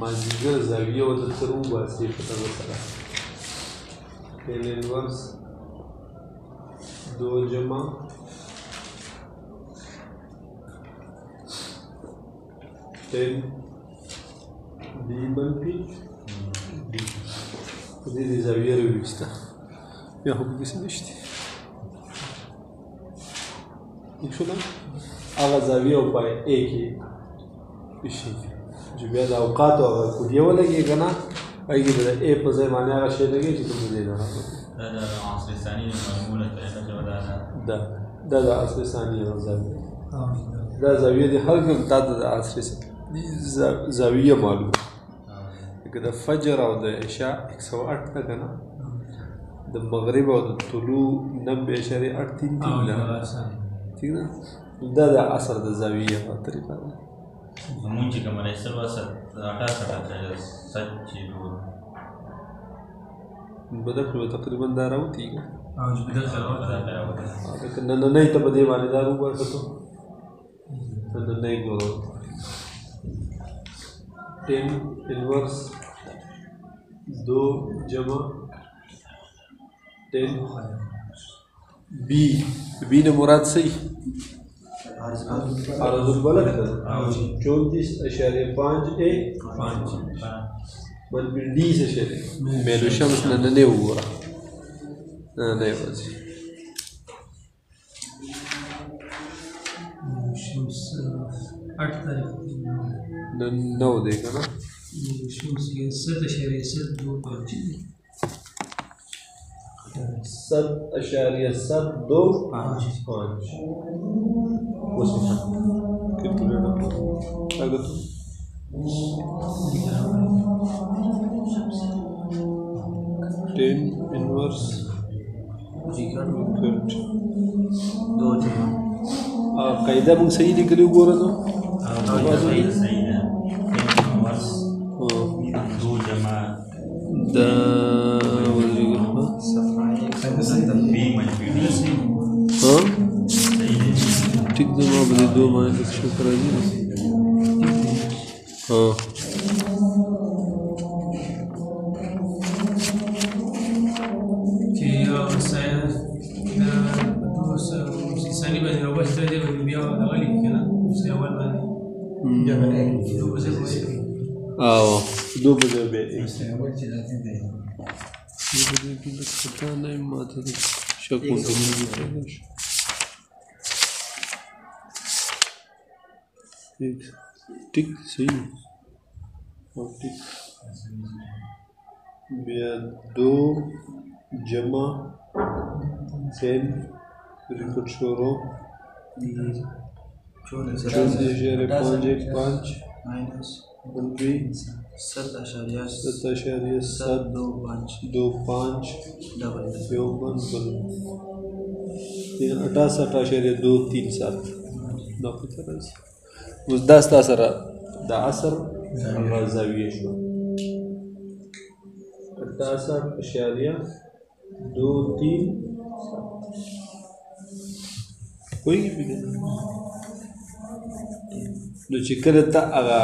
مازدیګر زاویه ورته تر وباسي په دغه سره tan inverse 2 जमा ten D منفي डी په دې زاویه راوېسته بیا خو پکې څه نشته شوله هغه زاویه او پای ا کې شي چې بیا د اوقاتو هغه کوډیه ولګي که نه هغې به د ا په ځای باندې هغه شی لګي چې کوم ځای نه دا د عصر ثاني زاویه دا زاویه د هر کوم تا د عصر زاویه معلومه لکه د فجر او د عشاء 108 ده که نه د مغرب او د طلوع 90.83 ٹھیک ده دا د عصر د زاویه په طریقه ده زمون چې کومه ایسر به 68 چې بدخل تقریبا دا راوتیږي بدخل نننۍ ته په دې باندې دا وباسطو نننۍ ګورو 10 انورس 2 جمع 10 بی بی نے مراد صحیح عرض البلد 34.5 منفي डी से شری میلو شمس نننۍ وګوره نننۍ وځي شمس 8 تاریخ نو دی که نه شمس 7.725 واسمها كالكوليتر حاجته 10 inverse 2 قاعده موږ صحیح لیکلي وګوره نو صحیح ده 10 انورس 2 جمع دا بی منفي डी ها ټیک ده ما به دې 2 باندې څه راځي ها چې یو ساين د دوه ثاني باندې راوځي دی بیا دغه لیکي کنه چې اول باندې بیا باندې دوه ځای او 2 بجې به اول چې راځي دی دې د څه نه ماته شک وکړم ټیک صحیح او ټیک بیا 2 جمع 10 ریکورډ شروع 14.5 منفي 7.725 یو بل 68.237 دا پته راځي اوس دا ستا سره د عصر هغه زاویه شوه 68.237 پوهېږې پکې نو چې کله ته هغه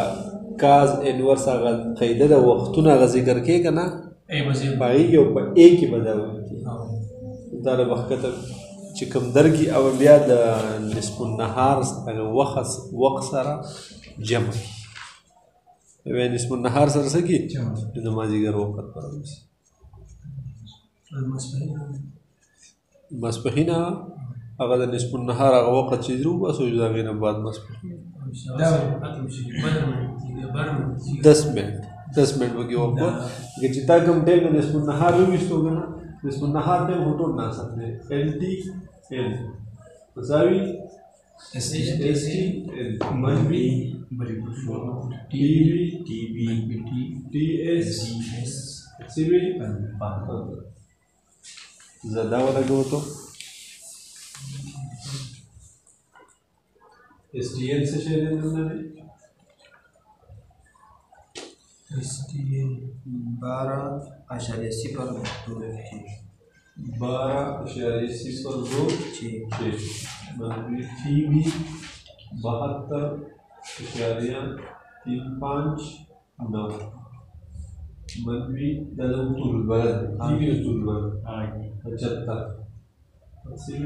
کاز انورس هغه قاعده د وختونه هغه ذکر کې که نه په هغې کې او په ا کې به دا وکړي دا له وخته چې کوم درګي او بیا د نصف النهار هغه وخت سره جمع کړي بیا نصف النهار سره څه کړي د مازدیګر وخت به راوځي ماسپښین هغه د نصف النهار هغه وخت چې وباسو د هغې نه بعد ماسپښین 10 منټ پکې وکړو چې تا کوم ټایم د نصف النهار وویستو که نه نصف النهار ټایم خو ټول ناسم دی LTL مساوي ST منفي TB TS CB زدا ولګو ته STL څه شی دی دلته دی STL 12.02 منفي TB 72.33 3.5 9 منفی دا د طول البلد دی طول البلد 75 تقسیم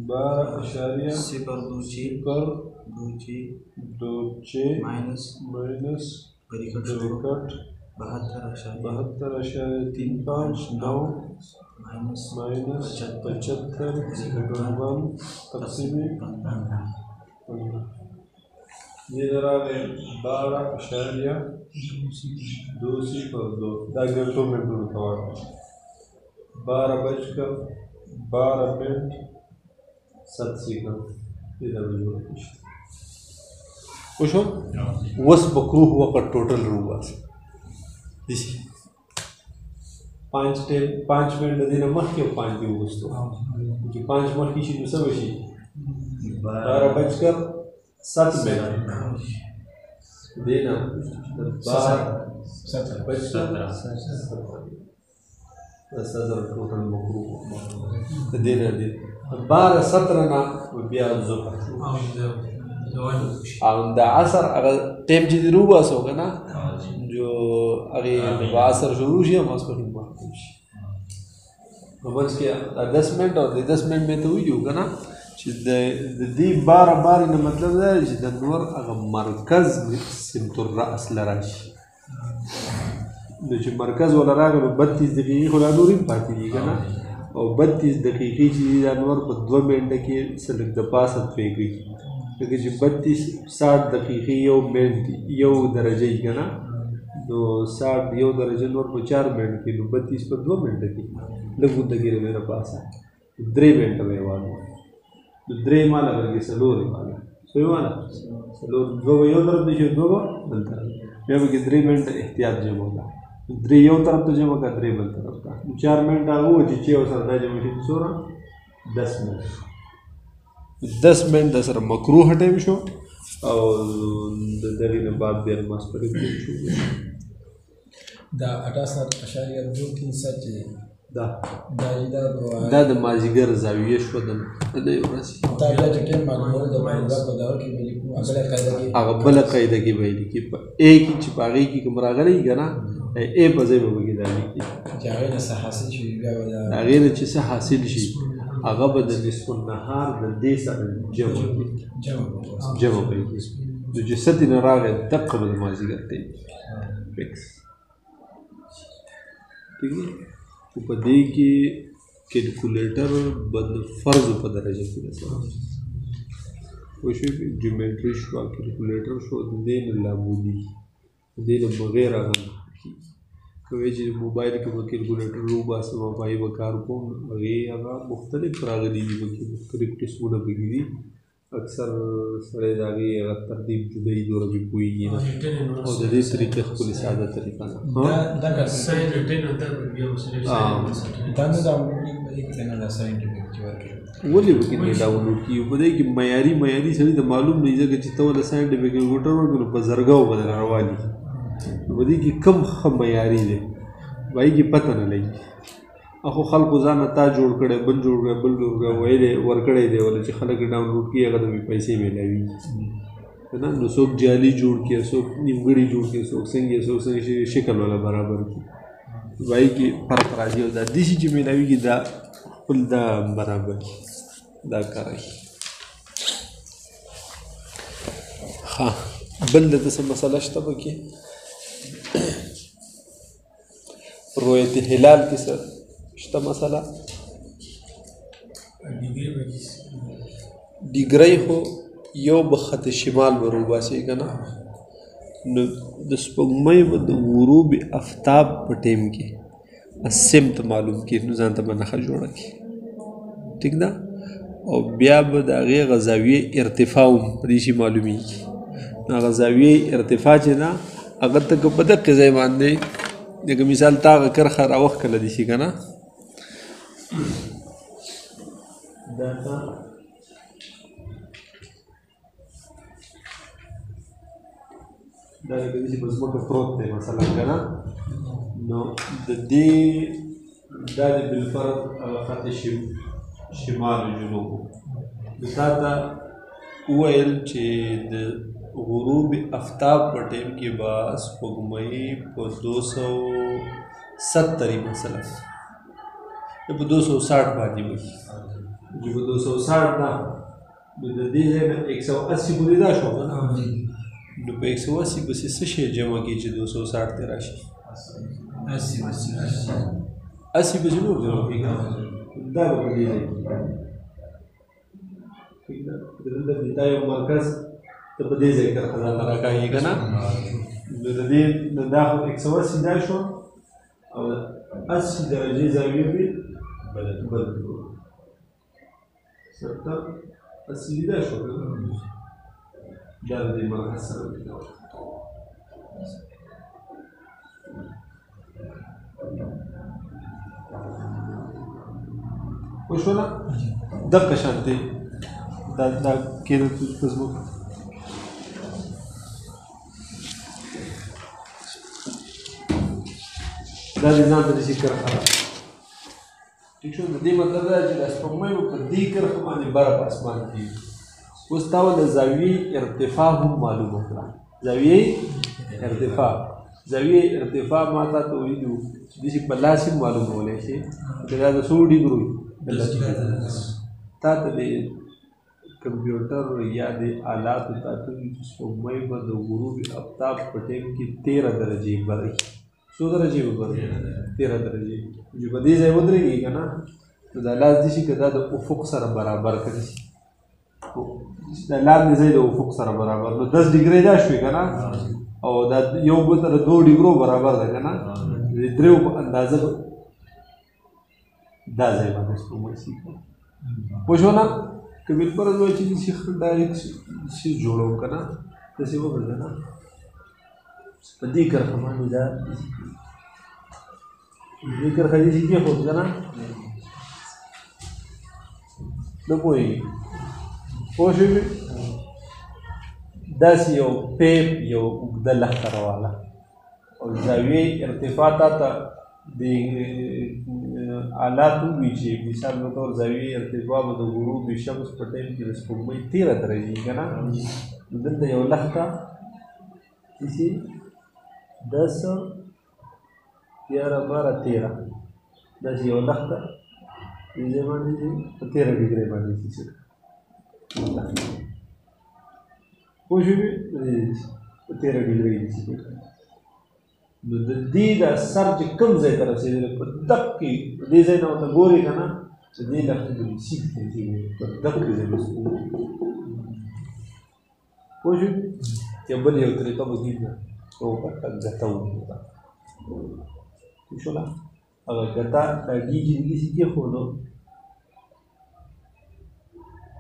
12.02 माइनस 72.35 माइनस 75 तقسیم ये जरा 12.202 دا ګرځو منټو کاوه 12:12:07 ये دا ویو وشو وس مکروه وقت ټوټل روباس دیسی 5 منټ د دینه مخکې 5 دی وګستو چې 5 مخکې شي نو څه وشي 12:07 دینا 12:17 سزر ټوټل مکروه دینا دی 12:17 نه بیا ظهر او د عصر هغه ټیم چې روباسو کنه جو هغه عصر شروع شي ماسپخین مخکې شي نو بس کې 10 منټ او 10 منټ مې ته ویو کنه چې د دې بار نه مطلب دا چې د نور هغه مرکز سمت الراس لراشي نو چې مرکز ولا راغلو 32 دقیقې خو لا نورې پاتې دي کنه او 32 دقیقې چې د نور په 2 منټه کې سلک د پاسه پیږي لکه چې 60 دقیقې یو منټ یو درجه یې کنه نو 60 یو درجه نور په 4 منټ کې نو 32 په 2 منټه کې لګو د ګیره مې پاسه 3 منټه وې وانه د 3 مال ورګي سلوري مال سوي والا سلور دو یو طرف دي دو بل طرف بیا به 3 منټه احتیاط جمع وکړه 3 یو طرف ته جمع کړه 3 بل طرف ته 4 منټه هغه چې او سره دا جمع شي سورا 10 منټ 10 منټ سره مکروه ټایم شو او د دغې نه بعد بیا ماسپخین شو دا 68.237 دا د مازدیګر زاویه شو د دې ورځې دا چې ټیم معلومات د مازدیګر په داور کې ملي کوم هغه بل قاعده کې ویل کی په ا کې چې باغې کې کوم راغلی کنه ا په ځای به وګی دا لیکي چې هغه نه حاصل شي بیا ولا هغه نه چې حاصل شي هغه به د نصف النهار د دې سره جمع کوي د جسد نه راغی دقه به مازدیګر ته فکس ٹھیک ہے په دې کې کیلکولیټر بد فرض په درجه کې مثلا وشي جیومټري شو کیلکولیټر شو د دې نه لابودي د دې نه بغیر هغه کوي چې موبایل کې به کیلکولیټر روباسه موبایل به کار کوم هغه مختلف راغلي دي مختلف قسمونه بګي دي اکثر سره داغي ترتیب جدي دوره به کوي او د دې طریقې خپل ساده طریقه نه دا سره ریټن انده بیا وسره دا نه دا کې نه دا ساينټیفیک چې ورکړي ولې به کې ډاونلوډ کیو په دې کې معیاري سړي د معلوم نه ځکه چې ته ول ساينټیفیک کمپیوټر ورکړو په زرګاو بدل رواني په دې کې کم معیاري دي وایي کې پته نه لګي اخو خلکو ځان ته جوړ کړي بل جوړ ویلې ورکړي دی ول چې خلک ډاونلوډ کیږي هغه د پیسې ملوي نه نو څوک جعلي جوړ کړي څوک نیمګړي جوړ کړي څوک څنګه شکل ولا برابر کړي وایي کې فرق راځي او دا دې چې ملوي کې دا خپل دا برابر دا کوي ها بل د څه مسله شته پکې رؤیت هلال کې څه شته مسله ډیګری خو یو به خط شمال به روباسي که نه نو د سپوږمۍ به د غروب افتاب په ټیم کې سمت معلوم کړي نو ځان ته به نښه جوړه کړي ټیک ده او بیا به د هغې هغه زاویې ارتفاع هم په دې شي معلومیږي نو هغه زاویې ارتفاع چې ده هغه ته که په دقې ځای باندې لکه مثال تا هغه کرښه راوښکله دي شي که نه دا لکه داسې په ځمکه پروت دی مثلا که نه نو د دې دا د بالفرض هغه خط شمال و جنوب تا ته وویل چې د غروب افتاب په ټیم کې به سپوږمۍ په 270 مثلا په 260 باندې وي چې په 260 نه نو د دې ځای نه 180 پورې دا شو که نه نو په 180 پسې څه شی جمع کړي چې 260 ته راشي 80 پسې نور جمع کړي دا به په دې ځای کې دا یو مرکز ته په دې ځای کې خزان ته راکاږي که نه نو د دې نه دا خو 180 دا شو او 80 درجې زاویې به بدل کړو 80 دا شو دا د دې مرکز سره پوه شوله دقه شانتې دا کېده فیسبوک دا د ځان ته داسې کرښه ده ټیک شو د دې مطلب دا چې دا سپوږمۍ به په دې کرښه باندې بره په اسمان کې اوس تا به د زاویې ارتفاع هم معلومه کړه زاویې ارتفاع ما تا ته ویلي داسې په لاس هم معلومولی شي چې دا د څو ډیګرو تا ته د کمپیوټر یا د آلاتو ته ته وي چې سپوږمۍ به د غروب آفتاب په ټیم کې 13 درجې بري څو درجې به بري 13 درجې چې په دې ځای ودرېږي که نه نو دا لاس دې شي که دا د افق سره برابر کړي شي دا لاندې ځای د افق سره برابر نو 10 ډیګرۍ دا شوې که نه او دا یو بل ته د 2 ډیګرو برابر ده که نه د دریو په اندازه دا ځای باندې سپوږمۍ شي پوه شو نه که بالفرض وایي چې داسې ډایرکټ سیز جوړوم که نه داسې وګرځه نه په دې کرښه باندې دا دې کرښه داسې کېښود که نه نه پوهېږي پوه شوې داسې یو پیپ یو اوږده لښته روانه او زاویې ارتفاع تا ته د آلات ووي چې مثال په طور زاویې ارتفاع به د غروب شمس په ټایم کې د سپوږمۍ 13 درجې که نه نو دلته یو لښته چې 10 11 12 13 داسې یو لښته دې ځای باندې په 13 ډیګرۍ باندې چې پوه شوې په 13 ډیګرۍ نو د دې دا سر چې کوم ځای ته رسېدلی په دق کې دې ځای نه ورته ګورې که نه چې دې لښتې به سیټ ته کېږي په دق کې ځای به پوه شوې یا بل یو طریقه به کېږي او ورته ګته وکړو پوه شوله هغه ګته دا ګېږي داسې کېښودو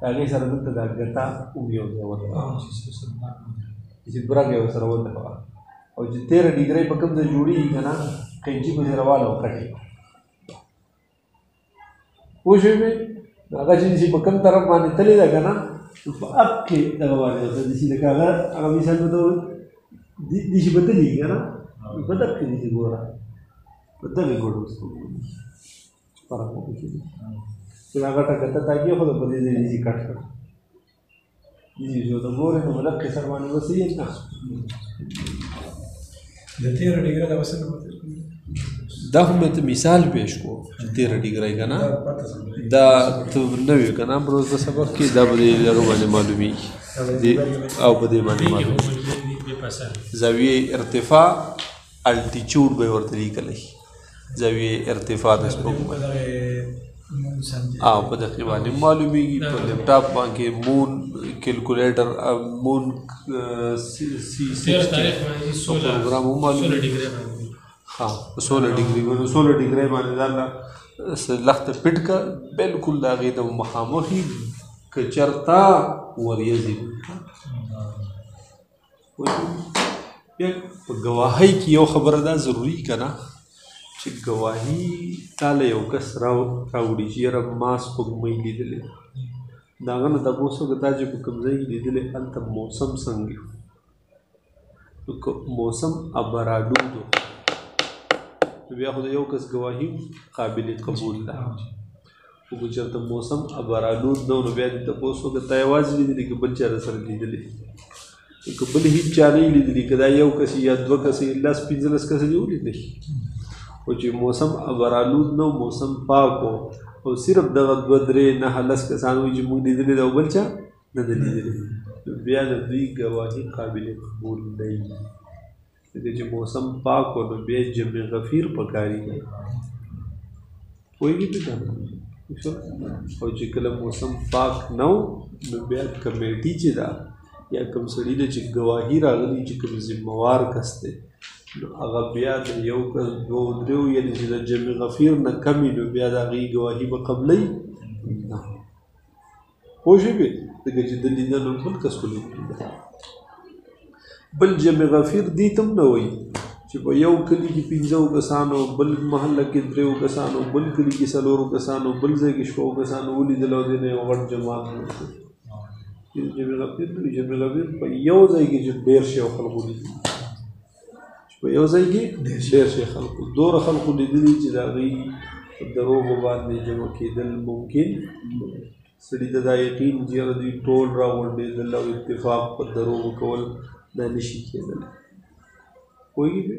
د هغې سره دلته دا ګته یو ځای ودروه چې برګ یې ورسره ودروه او چې 13 ډیګرۍ په کوم ځای جوړېږي که نه قینچي پسې راواله او کټې پوه شوې هغه چې داسې په کوم طرف باندې تلې ده که نه په اپ کې دغه باندې ورته داسې لکه هغه مثال په ډول داسې به تلېږي که نه په دغه کې داسې ګوره په دغې ګوره اوس فرق وکړي چې هغه ټکته تا کېښوده په دې ځای داسې کټ کړ داسې شو ته ګورې نو په دغه کې سر باندې به څه یې نه د 13 ډیګرۍ دا وسه دا خو مې ته مثال پیش کو 13 ډیګرۍ که نه دا ته نه وي که نه بروز د سبق کې دا به دې لرو باندې معلومېږي او په دې باندې معلومېږي زاویې ارتفاع الټیچوډ به یې ورته لیکلی زاویې ارتفاع د سپوږمۍ په دقیق باندې معلومېږي په لیپټاپ باندې مون کیلکولیټر مون پروګرام هم معلومېږي ها په 16 ډیګرۍ باندې ځان لښته پټ که بلکل د هغې د مخامخي که چېرته وریځې بیا په ګواهۍ کې یو خبره دا ضروري که نه چې ګواهي تا له یو کس راوړي چې یاره ما سپوږمۍ لیدلې د هغه نه تپوس وکړه تا چې په کوم ځای کې لیدلې هلته موسم څنګه نو که موسم ابرالود نو بیا خو د یو کس ګواهي قابل قبول ده خو که چېرته موسم ابرالود نه نو بیا دې تپوس وکړه تا یوازې لیدلي که بل چا سره لیدلی که بل هېڅ چا نه یې لیدلي که دا یو کس یا دوه کس یې 10-15 کسه دې ولیدلی خو چې موسم ابرالود نه موسم پاک و او صرف دغه 2-3-9-10 کسان وایي چې موږ لیدلی ده او بل چا نه ده لیدلی بیا د دوی ګواهي قابل قبول نه وي ځکه چې موسم پاک و نو بیا جمع غفیر پکاري پوهېږي پې که نه او چې کله موسم پاک نه و نو بیا کمیټي چې ده یا کوم سړي ده چې ګواهي راغلي چې کوم ذمهوار کس دی نو هغه بیا د یو کس 2-3 یعنې چې د جمع غفیر نه کم وي نو بیا د هغې ګواهي به قبلوي نه پوه شوې پې ځکه چې د لیدلو بل کس خو لیدلي ده بل جمع غفیر دې ته هم نه وایي چې په یو کلي کې 15 کسانو بل محله کې 3 کسانو بل کلي کې 4 کسانو بل ځای کې 6 کسانو ولیدل او دې نه یو غټ جماعت جوړ جمع غفیر نه وي جمع غفیر په یو ځای کې چې ډېر شي خلکو لیدلي په یو ځای کې ډېر شي خلکو دومره خلکو لیدلي چې د هغوی په دروغو باندې جمع کېدل ممکن سړي ته دا یقین چې یاره دوی ټول راغونډېدل او اتفاق په دروغو کول دا نشي کېدلی پوهېږي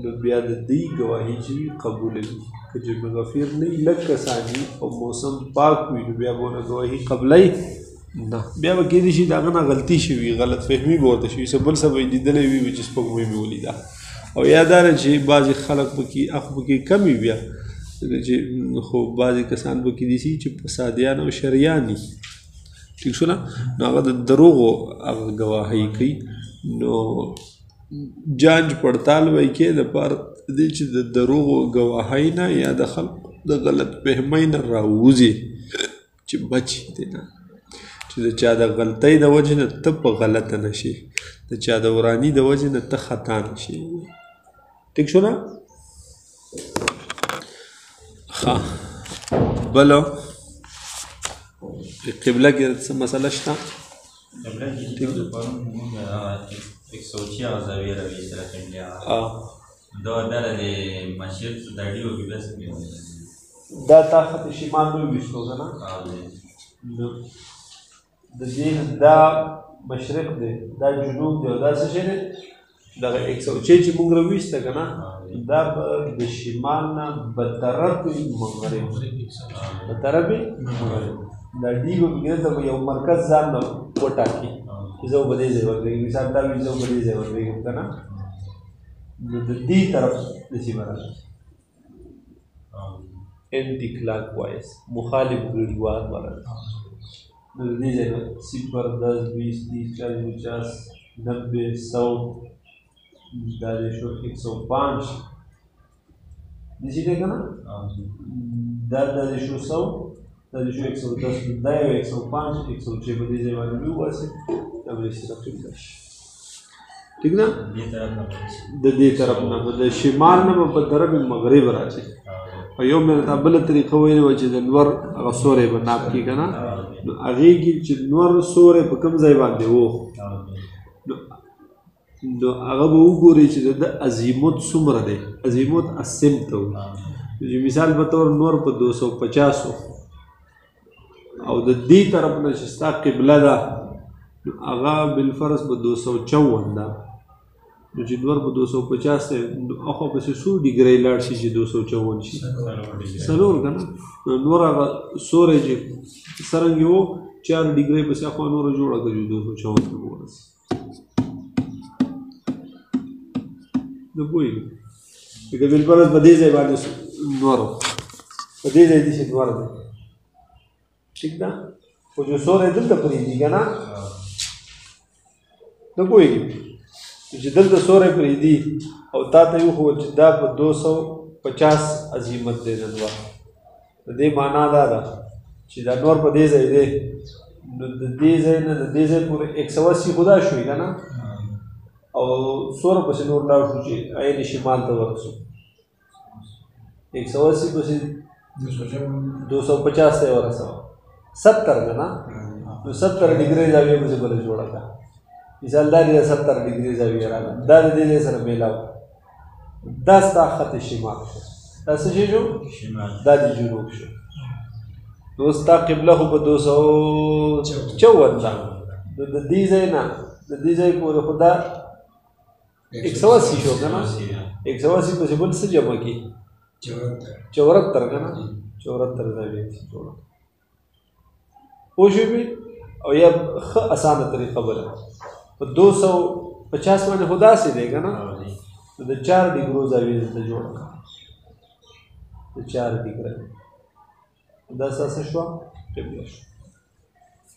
نو بیا د دوی ګواهي چې وي قبوله وي که جمع غفیر نه وي لږ کسان وي او موسم پاک وي نو بیا به ونه ګواهي قبلوي نه بیا به کېدای شي د هغه نه غلطي شوي غلط فهمي به ورته شوي څه بل څه به یې لیدلی وي چې سپوږمۍ مې ولیده او یا دا ده چې بعضې خلک پکې اخ پکې کم وي بیا چې خو بعضې کسان پکې دي چې فسادیان او شریان وي ټیک شو نه نو هغه د دروغو هغه ګواهۍ کوي نو جانچ پړتال به یې کې دپاره دې چې د دروغو ګواهۍ نه یا د خلکو د غلط فهمۍ نه راووځي چې بچ دی نه چې د چا د غلطۍ د وجې نه ته په غلطه نه شي د چا د وراني د وجې نه ته خطا نه شي ټیک شو نه ښه بله قبله کې څه مسله شته قبله کې پرون موږ 104 زاویه راویستله قبله دا ډله د مشرق د اډیو قبله څنګه دا تا خط شمال نه ویستو که نه د دې دا مشرق دی دا جنوب دی او دا څه شی دی دغه 106 چې موږ راویسته که نه دا به د شمال نه بطرف مغرب بطرف مغرب دا ډي به بګینه ته یو مرکز ځان نه وټاکي چې زه به دې ځای ورغېږم مثال دا وي زه به دې ځای ورغېږم که نه نو د دې طرف داسې به راځي اینټي کلاک وایز مخالف ګړیوال به راځي نو د دې ځای نه 0 10 20 30 40 50 90 100 دا دې شو 105 داسې دی که نه دا دې شو 100 دا دې شو 110 دا یو 105 106 به دې ځای باندې وباسي دا به داسې راقبله شي ټیک ده د دې طرف نه به د شمال نه به په طرف مغرب راځي او یو مې راته بله طریقه ویلې وه چې د نور هغه سوری به ناب کړي که نه نو هغې کې چې نور سوری په کوم ځای باندې و نو هغه به وګورئ چې د عظیمت څومره دی عظیمت اسم ته و چې مثال په طور نور په 250 او د دې طرف نه چې ستا قبله ده نو هغه بالفرض به 254 ده نو چې نور په 250 دی نو اخوا پسې څو ډیګرۍ لاړ شي چې 254 شي 4 که نه نور هغه سوری چې څرنګې و 4 ډیګرۍ پسې اخوا نوره جوړه کړه چې 254 ته ورسي نه پوهېږم لکه بالفرض په دې ځای باندې نور په دې ځای داسې نور دی ټیک ده خو چې سوری دلته پرېږدي که نه نه پوهېږي چې دلته سوری پرېږدي او تا ته یې وښول چې دا په 250 عظیمت دی د نور د دې معنا دا ده چې دا نور په دې ځای دی نو د دې ځای نه د دې ځای پورې 180 خو دا شوي که نه او سوره پسې نور لاړ شو چې عین شمال ته ورسو 180 پسې 250 ته ورسوه 70 که نه نو 70 ډیګرۍ زاویه پسې بله جوړه کړه مثال دا دی 70 ډیګرۍ زاویه راغله دا د دې ځای سره میلاو دا ستا خط شمال شو دا څه شی شو دا د جنوب شو نو ستا قبله خو په 254 ده نو د دې ځای نه د دې ځای پورې خو دا 180 شو که نه 180 پسې بل څه جمع کړي 74 که نه 74 زاویې جوړه پوه شوې او یا ښه اسانه طریقه بله په 250 باندې خو داسې دی که نه نو د 4 ډیګرو زاویې دلته جوړه کړه د 4 ډیګره دا څه شوه قبله شو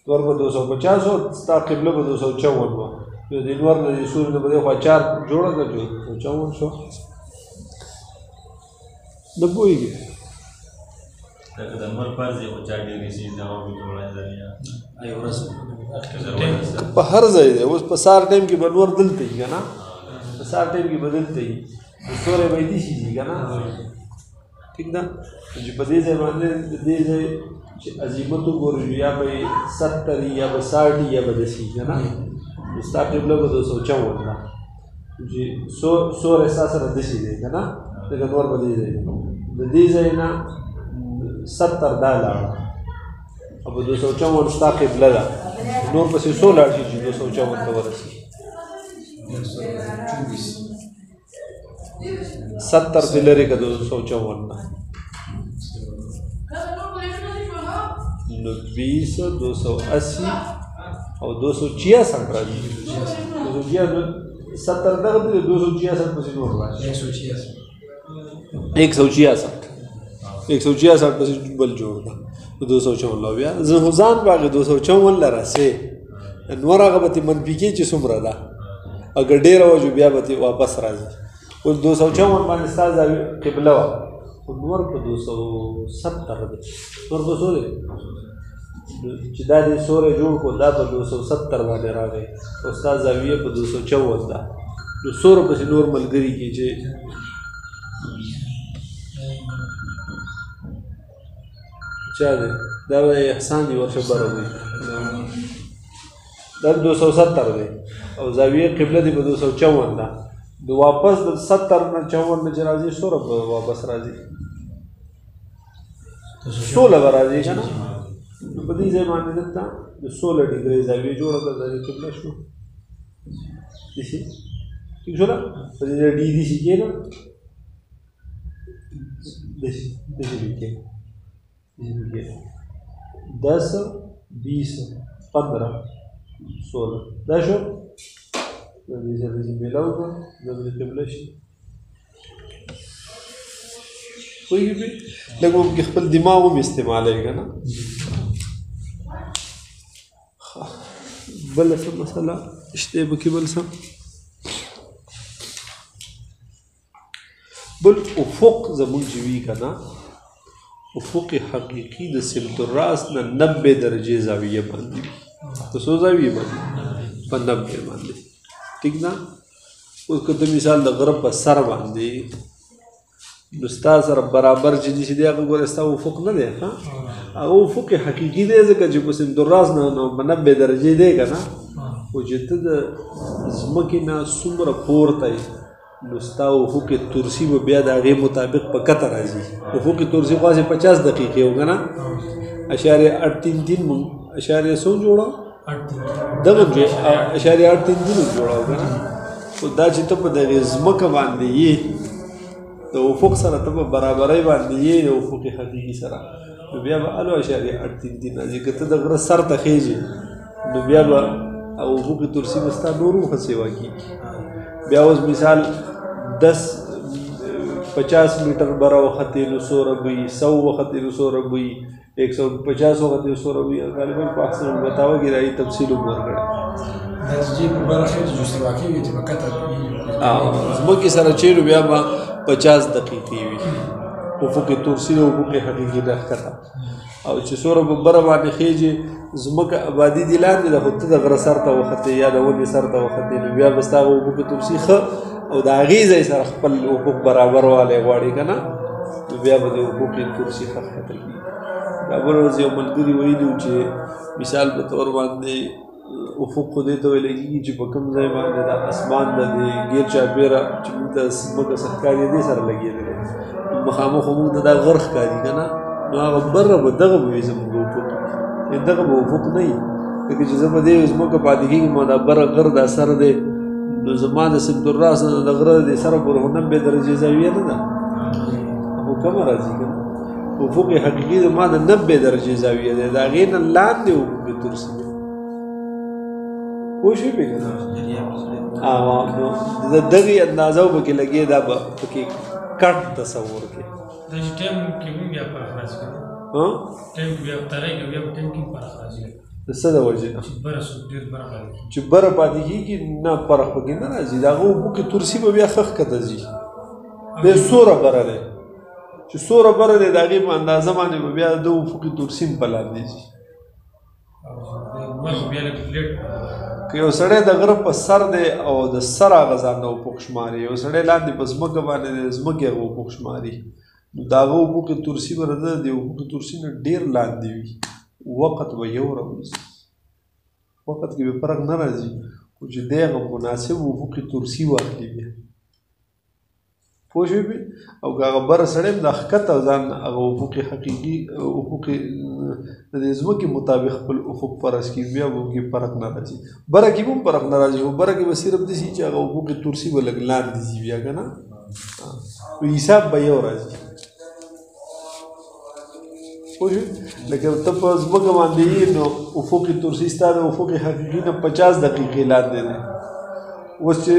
نور به 250 و ستا قبله به 254 وه نو د نور نه د سوري نه به دی خوا 4 جوړه کړه 254 شو نه پوهېږي لکه د نور فرض یې خو 4 ډیګري سي دا به جوړه په هر ځای دی اوس په سهار ټایم کې به نور دلته وي که نه په سهار ټایم کې به دلته وي نو ستوری به یې داسې ځي که نه ټیک ده چې په دې ځای باندې د دې ځای چې عظیمت وګورو یا به یې 70 یا به 60 یا به داسې که نه نو ستا قبله به 254 ده چې سوری ستا سره داسې دی که نه ځکه نور به دې ځای د دې ځای نه 70 دا لاړه او په 254 ستا قبله ده نور پسې څو لاړ شي چې 254 ته ورسي 70 دې لرې که 254 نه نو 20 280 او 266 راځي 70 دغه دی 266 پسې نور راشي 166 پسې بل جوړ ده 254 بیا زه خو ځان باغې 254 له رسې نور هغه به ترې منفي کړي چې څومره ده اگر ډېره وه جو بیا به ترې واپس راځي اوس 254 باندې ستا قبله وه خو نور په 270 دی نور په څو دی چې دا دې سوری جوړ کړو دا په 270 باندې راغی او ستا زاویه په 254 ده نو سورو پسې نور ملګري کړي چې چا دی دا به احسان دی ورشه بره وي دا 270 دی او زاویه قبله دی په 254 ده نو واپس د 70 نه 54 نه چې راځي سوره به واپس راځي 16 به راځي که نه نو په دې ځای باندې دلته د 16 ډیګرۍ زاویې جوړه کړه دا قبله شو داسې ټیک شو نه په دې ځای ډي داسې کېده داسې به کېده 10 20 15 16 دا شو د دې سره چې میلاو کړه دا به قبله شي پوهېږې لږ به پکې خپل دماغ هم استعمالوي که نه بله څه مسله شته پکې بل څه بل افق زمونږ چې وي که نه افق حقیقي د سمت الراس نه 90 درجې زاویه باندې په څو زاویې باندې په 90 باندې ټیک ده اوس که ته مثال د غره په سر باندې نو ستا سره برابر چې دي چې دی هغه ګوره ستا افق نه دی هغه افق حقیقي دی ځکه چې په سمت الراس نه نو په 90 درجې دی که نه خو چې ته د ځمکې نه څومره پورته یې نو ستا افق ترسي به بیا د هغې مطابق په کته راځي افق ترسي خو هسې 50 دقیقې و که نه اشاریه 833 مونږ اشاریه څو جوړه دغه اشاریه 833 جوړه و که نه خو دا چې ته په دغې ځمکه باندې یې د افق سره ته په برابرۍ باندې یې د افق حقیقي سره نو بیا به الو اشاریه 833 راځي که ته د غره سر ته خیږي نو بیا به او افق ترسي به ستا نور هم ښه سیوا کېږي بیا اوس مثال 50 میټر بره وختې نو څومره به وي 100 وختې نو څومره به وي 150 وختې نو څومره به وي غالبا په احسن البتاوه کې دا یې تفصیل هم ورکړی ځمکې سره چې نو بیا به 50 دقیقې وي افق ترسي د افق حقیقي نه ښکته او چې څومره به بره باندې خېږي ځمکه آبادي دې لاندې ده خو ته د غره سر ته وختې یا د ونې سر ته وختې نو بیا به ستا هغه افق ترسي ښه او د هغې ځای سره خپل افق برابر والی غواړي که نه نو بیا به د افق ترسي ښه ښکته کېږي دا بله ورځ یو ملګري ویلي وو چې مثال په طور باندې افق خو دې ته ویلی کېږي چې په کوم ځای باندې د اسمان د دې ګیر چاپېره چې موږ ته ځمکه څه ښکاري دې سره لګېدلی مخامخ خو موږ ته دا غر ښکاري که نه نو هغه بره به دغه به وي زموږ افق دغه به افق نه وي لکه چې زه په دې ځمکه پاتې کېږم او دا بره غر دا سر دی نو زما د سمت الراس نه د غره د سره پورې خو 90 درجې زاویه نه ده خو کمه راځي که نه افق حقیقي زما د 90 درجې زاویه دی د هغې نه لاندې افق ترسي دی پوه شوې پې که نه نو د دغې اندازه به پکې لګې دا به پکې کټ تصور کې دا چې ټایم کې هم بیا فرق راځي ټایم کې بیا ترای کې بیا ټایم کې فرق راځي د څه د وجې نه چې بره ډېر بره پاتې کېږي چې بره پاتې کېږي نه فرق پکې نه راځي د هغه اوبو کې ترسي به بیا ښه ښکته ځي دی سوره بره دی چې سوره بره دی د هغې په اندازه باندې به بیا د افقي ترسي هم په لاندې ځي که یو سړی د غره په سر دی او د سر هغه ځان نه افق شماري یو سړی لاندې په ځمکه باندې د ځمکې هغه افق شماري نو د هغه افقي ترسي به د افقي ترسي نه ډېر لاندې وي وقت به یو راوځي وقت کې به فرق نه راځي خو چې دی هغه مناسب افقي ترسي واخلي بیا پوه شوې پې او که هغه بره سړی هم دا ښکته ځان هغه افقي حقیقي افقي د دې ځمکې مطابق خپل افق فرض کړي بیا به کې فرق نه راځي بره کې به هم فرق نه راځي خو بره کې به صرف داسې چې هغه افقي ترسي به لږ لاندې ځي بیا که نه نو حساب به یو راځي پوه شوې لکه ته په ځمکه باندې یې نو افقي ترسي ستا د افقي حقیقي نه 50 دقیقې لاندې دی اوس چې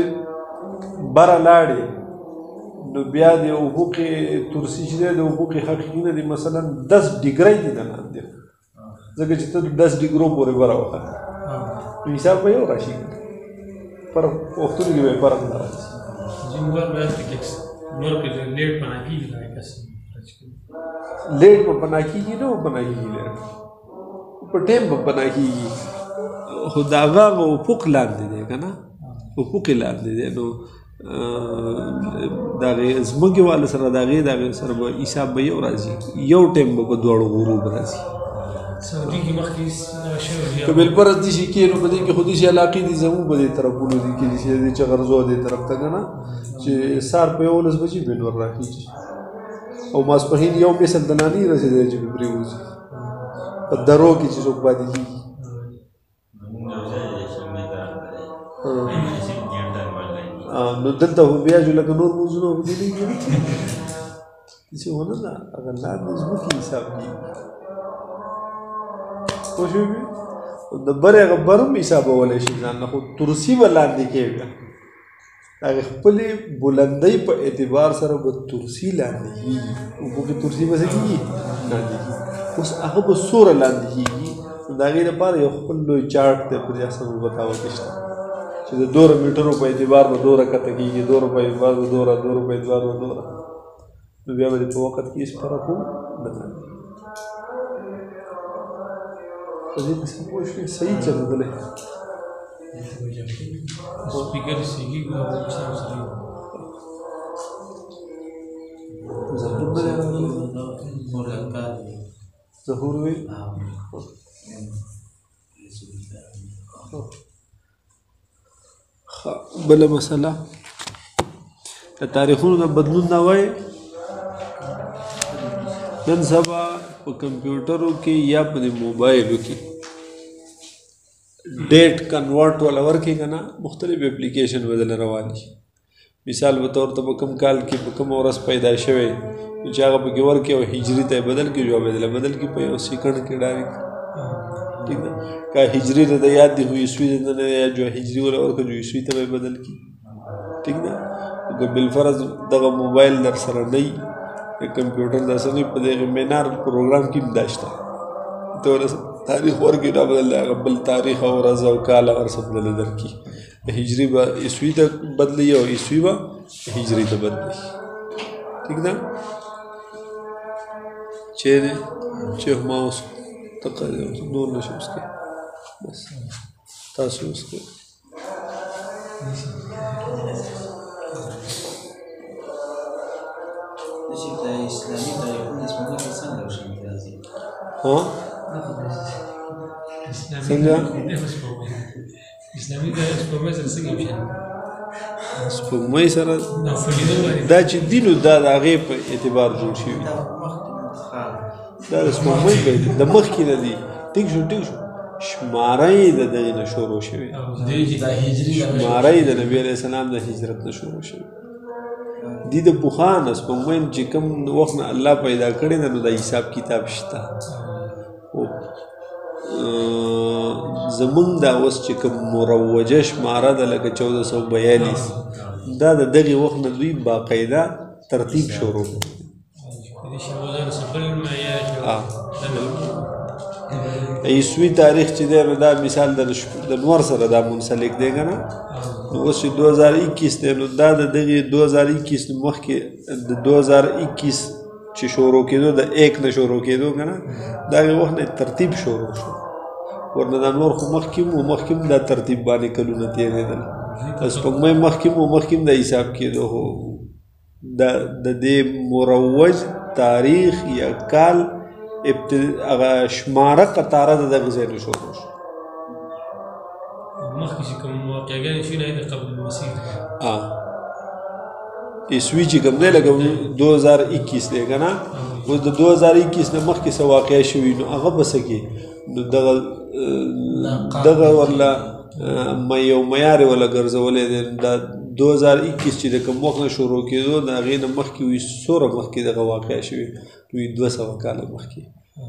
بره لاړې نو بیا د افقي ترسي چې دی د افقي حقیقي نه دی مثلا 10 ډیګرۍ دی نه لاندې ځکه چې ته 10 ډیګرو پورې بره وختې نو حساب به یو راشي فرق وختونو کې به فرق نه راځي لیټ به پناه کېږي نه به پناه کېږي لیټ په ټایم به پناه کېږي خو د هغه افق لاندې دی که نه افق یې لاندې دی نو د هغې ځمکې والا سره د هغې سره به حساب به یو راځي یو ټایم به په دواړو غروب راځي که بالفرض داسې کښېنو په دې کې خو داسې علاقې دي زموږ په دې طرفونو دي کې داسې د چغرزو دې طرف ته که نه چې سهار په 11 بجې به نور راخېږي او ماسپښین یو مثل د نانې رسېدی چې پرې پرېوځي په درو کې چې څوک پاتې کېږي نو دلته خو بیا چې لکه نور مونځونه خو دې نه کېږي داسې ونه ده هغه لاندې ځمکې حساب کېږي پوه شوې وې د برې هغه بر هم حسابولی شي ځان نه خو ترسي به لاندې کوي بیا د هغې خپلې بلندۍ په اعتبار سره به ترسي لاندې کېږي اوبو کې ترسي به څه کېږي لاندې کېږي اوس هغه به څومره لاندې کېږي نو د هغې لپاره یو خپل لوی چارټ دی په دې اصل بتاوه کې شته چې د 2 میټرو په اعتبار به دوره کته کېږي 2 په اعتبار به دوره 2 په اعتبار به دوره نو بیا به دې په وخت کې هېڅ فرق هم نه کوي په دې پسې پوه شوې صحیح چلېدلی سپیکر سیږي ظهور نه دی راغلی ظهور وی بله مسله د تاریخونو د بدلون نه وایي نن سبا په کمپیوټرو کې یا په موبایلو کې ډیټ کنورټ ولا ورکې که نه مختلف اپلیکیشن به دله روان شي مثال به طور ته په کوم کال کې په کوم ورځ پیدا شوی نو چې هغه پکې ورکې او هجري ته یې بدل کړي جواب یې دله بدل کړي په یو سیکنډ کې ډایرکټ ٹھیک ده که هجري ته د یاد دی خو عیسوي ته نه یا جو هجري ولا ورکړه جو عیسوي ته به یې بدل کړي ٹھیک ده که بالفرض دغه موبایل در سره نه وي د کمپیوټر داسې نه په دغې مینار پروګرام کې هم دا شته ته ورته تاریخ ورکړي دا بدل هغه بل تاریخ او ورځ او کال هغه څه بدله درکړي هجري به عیسوي ته بدلوي او عیسوي به هجري ته بدلوي ٹھیک ده چیرې چې ما اوس نور نشم وڅښی بس تاسو وڅښئ اسلامي تاریخونه زموږ کې څنګه روښانه راځي څنګه اسلامي تاریخ سپوږمۍ سره څنګه روښانه سپوږمۍ سره دا چې دي نو دا د هغې په اعتبار جوړ شوي دا د سپوږمۍ پیدا د مخکې نه دي. ټیک شو شماره یې د دغې نه شروع شوې، شماره یې د نبي علیه السلام د هجرت نه شروع شوې. دي د پخوا نه سپوږمۍ چې کوم وخت نه الله پیدا کړې ده نو د حساب کتاب شته. زمونږ دا اوس چې کوم مروجه شماره ده لکه 1442 دا د دغې وخت نه دوی باقاعده ترتیب شروع کړي. عیسوي تاریخ چې دی نو دا مثال د نور سره دا منسلک دی که نه. نو اوس چې 2021 دی نو دا د دغې 2021 مخکې د 2021 چې شروع کېدو د 1 نه شروع کېدو که نه د هغې وخت نه ترتیب شروع شو. ورنه دا نور خو مخکې هم دا ترتیب باندې کلونه تېرېدل. سپوږمۍ مخکې هم دا حساب کېدو. خو د دې مروج تاریخ یا کال هغه شماره قطاره د دغه ځای نه شروع شو. مخکې چې کوم واقعګانې شوي نه د قبل المسیح عیسوي چې کوم دی لکه 2021 دی که نه. اوس د 2021 نه مخکې څه واقع شوي نو هغه به څه کې نو دغه ورله یو معیار یې ورله ګرځولی دی. دا 2021 چې د کوم وخت نه شروع کېدو د هغې نه مخکې وي څومره مخکې دغه واقع شوي وي 200 کاله مخکې.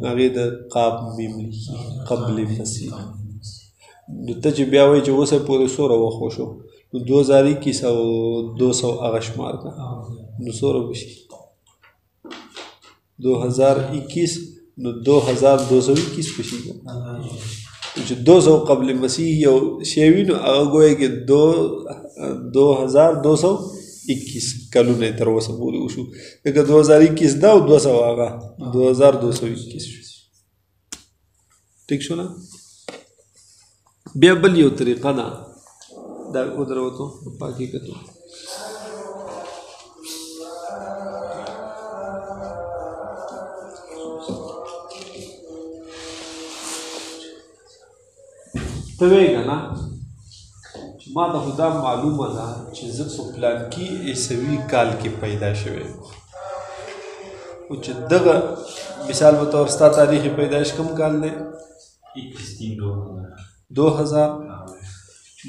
هغې د قاب میم لیکي قبل مسیح. نو ته چې بیا وایي چې اوسه پورې څومره وخت وشو نو 2021 او 200 هغه شمار کړه نو څومره به شي 2021 نو 2221 به شي. چې 200 قبل مسیح یو شی وي نو هغه ګویا کې 2221 کلونه تر اوسه پورې وشو. لکه 2021 دا او 200 هغه 2221 شو. ټیک شو نه. بیا بل یو طریقه ده دا ودروتو په حقیقتو ته وایې که نه چې ما ته خو دا معلومه ده چې زه په پلانکي عیسوي کال کې پیدا شوی خو چې دغه مثال په طور ستا تاریخ پیدایش کوم کال دی 2000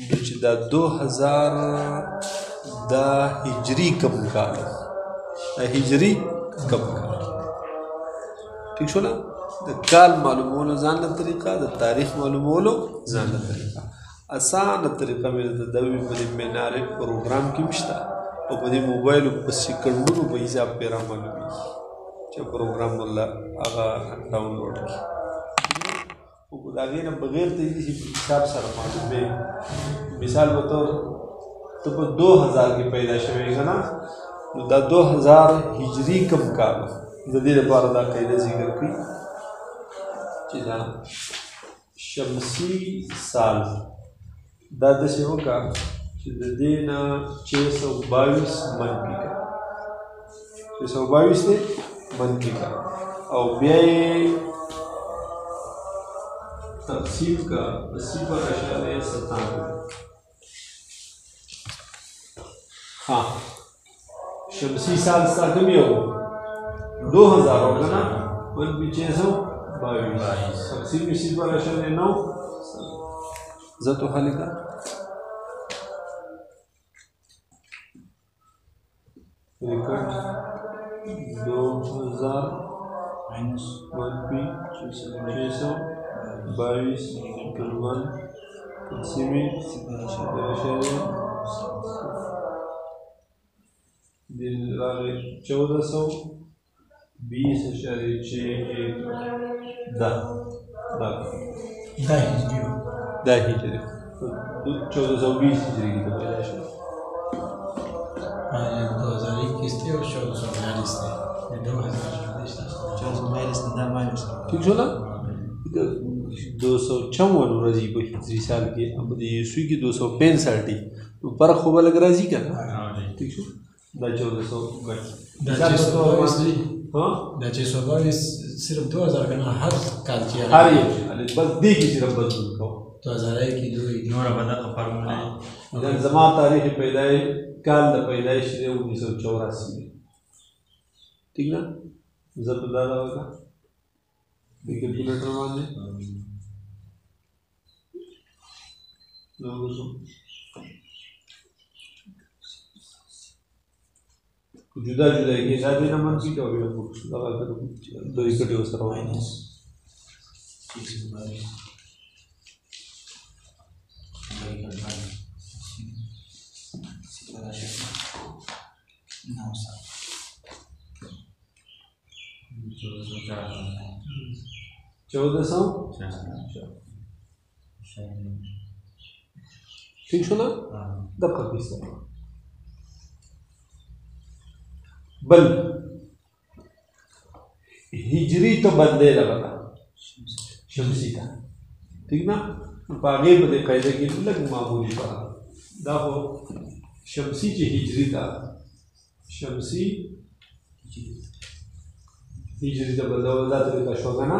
نو چې دا 2000 دا هجري کم کال دا هجري کم کال. ٹھیک شو نه. د کال معلومولو ځان له طریقه د تاریخ معلومولو ځان له طریقه اسانه طریقه مې د دوی په دې منارې پروګرام کې مشته او په دې موبایلو په سیکنډونو په حساب پې را معلومېږي چې پروګرام والله هغه ډاونلوډ کړي. خو د هغې نه بغیر ته دې چې په حساب سره معلومې مثال په طور ته په 2000 کې پیدا شوی که نه نو دا 2000 هجري کم کال د دې لپاره دا قاعده ذکر کړي چې دا شمسي سال دا داسې وکړه چې د دې نه 622 منفي کړه 622 دی منفي کړه او بیا یې تقسیم کا 0.97. हाँ शमसी साल सता कम ही हो 2000 होगा ना 622 तकसीम 0.9 ज़तो खाली का रिकॉर्ड 2000 माइनस 622 कलवन तकसीमी 1420 हिजरी की तो पैदाइश है 2021 थे और 1442 थे 2042 ठीक हो ना 254 ورځې په هجري سال کې अब د عیسوي کې 265 فرق خو به لږ راځي که نه ٹھیک شو دا 622 صرف 2000 का ना हर काल की हर ये बस दे की सिर्फ बदल को 2001 की जो नोरा बदा का फॉर्मूला है इधर जमा तारीख पैदाइश काल द पैदाइश 1984 में ठीक ना जब दादा होगा कैलकुलेटर बांधे जुदा जुदा है कि ज़्यादा नंबर की तो अभी हम लगा कर दो इकट्ठे हो सर माइनस चौदह सौ ठीक सुना दक्का किस बल हिजरी तो बंदे लगा शमसी था ठीक ना आगे बदे कायदे की लग मामूली पड़ा दाहो शमसी की हिजरी था शमसी हिजरी तो बंदा बंदा तरीका शोगा ना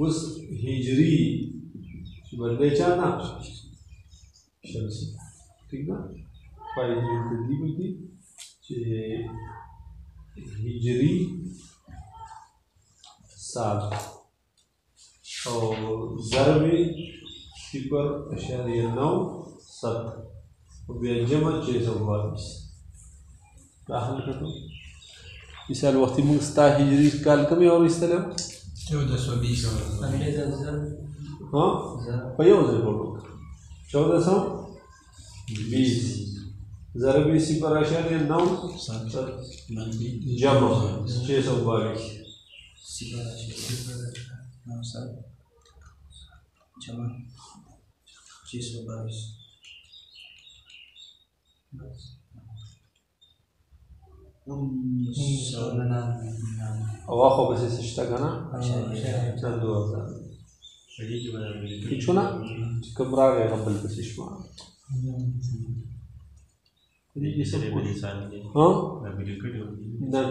उस हिजरी बंदे चाहना शमसी ठीक ना फाइल तकलीफ की हिजरी साल और ज़रबी 0.97 व्यंजमा 622 दाखिल कर दो मिसाल वक्ती मुस्ता हिजरी काल कम और इस तरह 1420 हाँ पयो से बोलो 1420 ज़रबी 0.97 जमा 622 जमा 622 अवाखो बस इस्ता करना चंदो किचु ना कमरा गया कबल बस इस्मा ये सब हाँ ना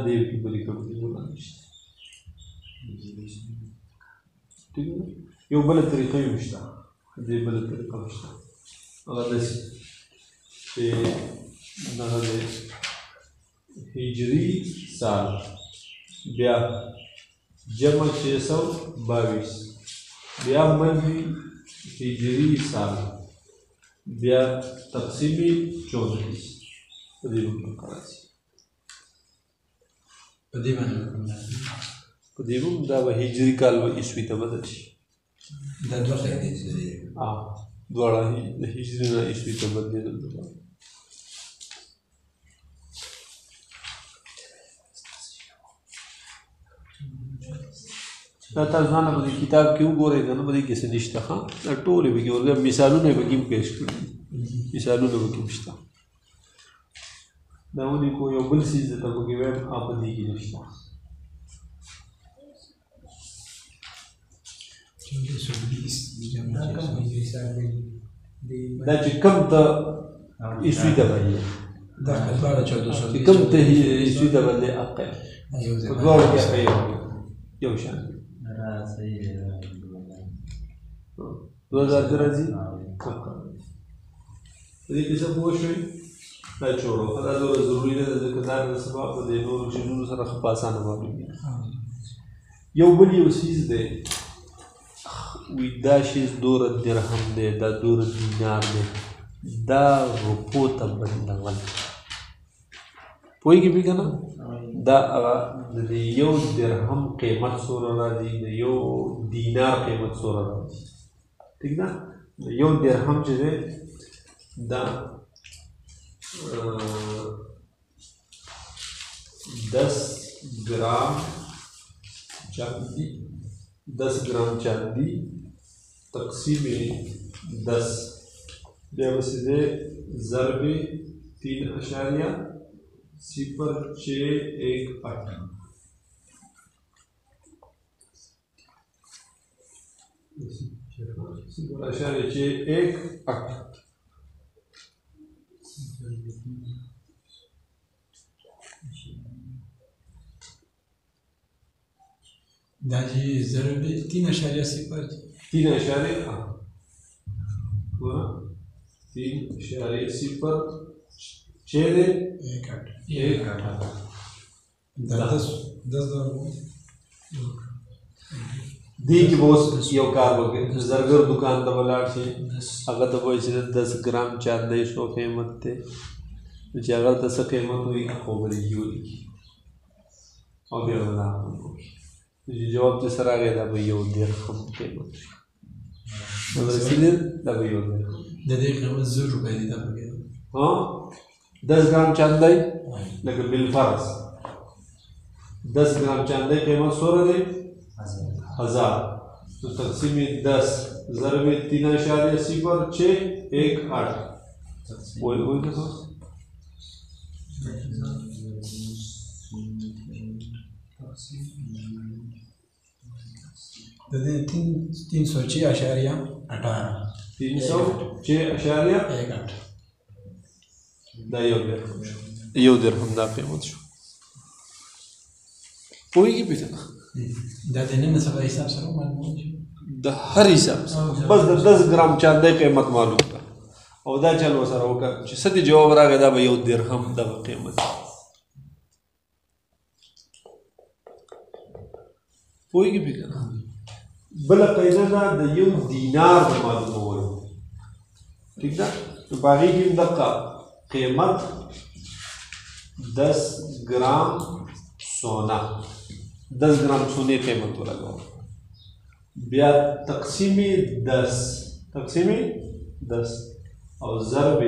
देव की बड़ी कमी बोला ठीक है यो बल तरीका ही मिश्ता दे बल तरीका मिश्ता अगर दस ये नगदे हिजरी साल ब्या जमा 622 ब्या मंदी हिजरी साल ब्या तकसीमी 34 पदीबुम दा हिजरी काल व ईस्वी तबदची द्वारा हिजरी ना ईस्वी तबदली दलता ताज़ाना बदी किताब क्यों गोरे ना बदी किसे निश्ता हाँ टोले भी क्यों जब मिसालों ने बकीम पेश कर मिसालों ने बकीम निश्ता दावनी को यो बल चीज़ देता को कि वह आप दी की निश्ता दाची कम ता ईस्वी दबाई है कम ता ही ईस्वी दबाई आक़े द्वार क्या कहीं योशान 2013 ये किसे पूछ रही ना छोड़ो अगर तो ज़रूरी है ज़िक्र सबब दे नूर चीज़ों से रख पासान वाली यो बड़ी चीज़ दे विदाशीज़ दौर दिरहम दे दा दौर दीनार दे दा रुपो तबदलवन कोई की भी कहना दा दे यो दिरहम कीमत सोरा दी दे यो दीनार कीमत सोरा दी ठीक ना यो दिरहम चीज़े दा 10 ग्राम चांदी तकसीम 10 बेवसीदे ज़रबे 3.0618 0.618 दाजी ज़रूरी 3.0 10 دې کې به اوس یو کار وکړې زرګر دکان ته به لاړ شي هغه ته به وایي چې 10 ګرام چاندی شو قیمت دی چې هغه ته څه قیمت وي خو به دې کې ولیکي او بیا به دا وکړي چې جواب چې سره راغی دا به 1 درهم قیمت وي رسیدل دا به 1 درهم د دې قیمت 0 روپۍ دی دا پکې 10 ګرام چاندی لکه بالفرض 10 ګرام چاندی قیمت څومره دی 1000 تو تقسیم 10 ضرب 3.018 وही देखो दे 306.18 دا یو درهم دا قیمت شو پوهیږي په دا د نن سبا حساب سره معلومه د هر حساب بس د 10 ګرام چاندی قیمت معلوم ده او دا چل وسره وکړه چې څه دې جواب راغی دا به 1 درهم دغه قیمت پوهیږي په کنه بله قاعده ده د 1 دینار د معلومولو ٹھیک ده نو په هغې کې هم دقه قیمت 10 ګرام سونا 10 ګرام سونې قیمت ولګوه بیا تقسیم 10 او ضرب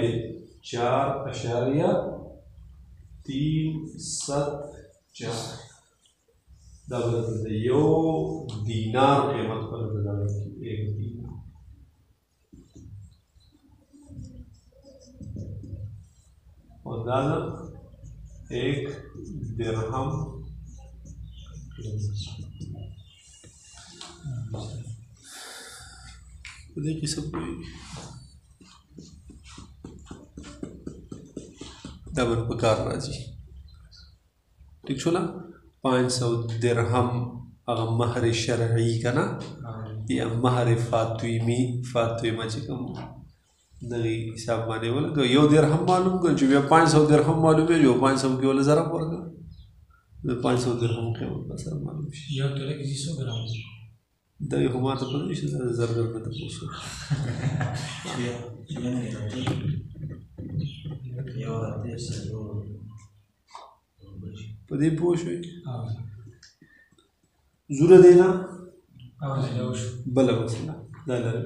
4.374 دا بدل د 1 دینار قیمت پر بدل کی 1 دینار اور دا 1 درهم په دې کې څه پوهېږي دا به په کار راځي ٹھیک شو نه 500 درهم هغه مهر شرعي که نه یا مهر فاطمي چې کوم دغې حساب باندې ولګو 1 درهم معلوم کړو چې بیا 500 درهم معلومې جو 500 کې ولې ضرب ورکړو 500 درهم قیمت به سره معلوم شي یو ټوله کې 100 ګرام دا یو خو ما ته پته نشي دا زرګر نه تپوس په دې پوه شوې زوره دی نه بله مسله دا لري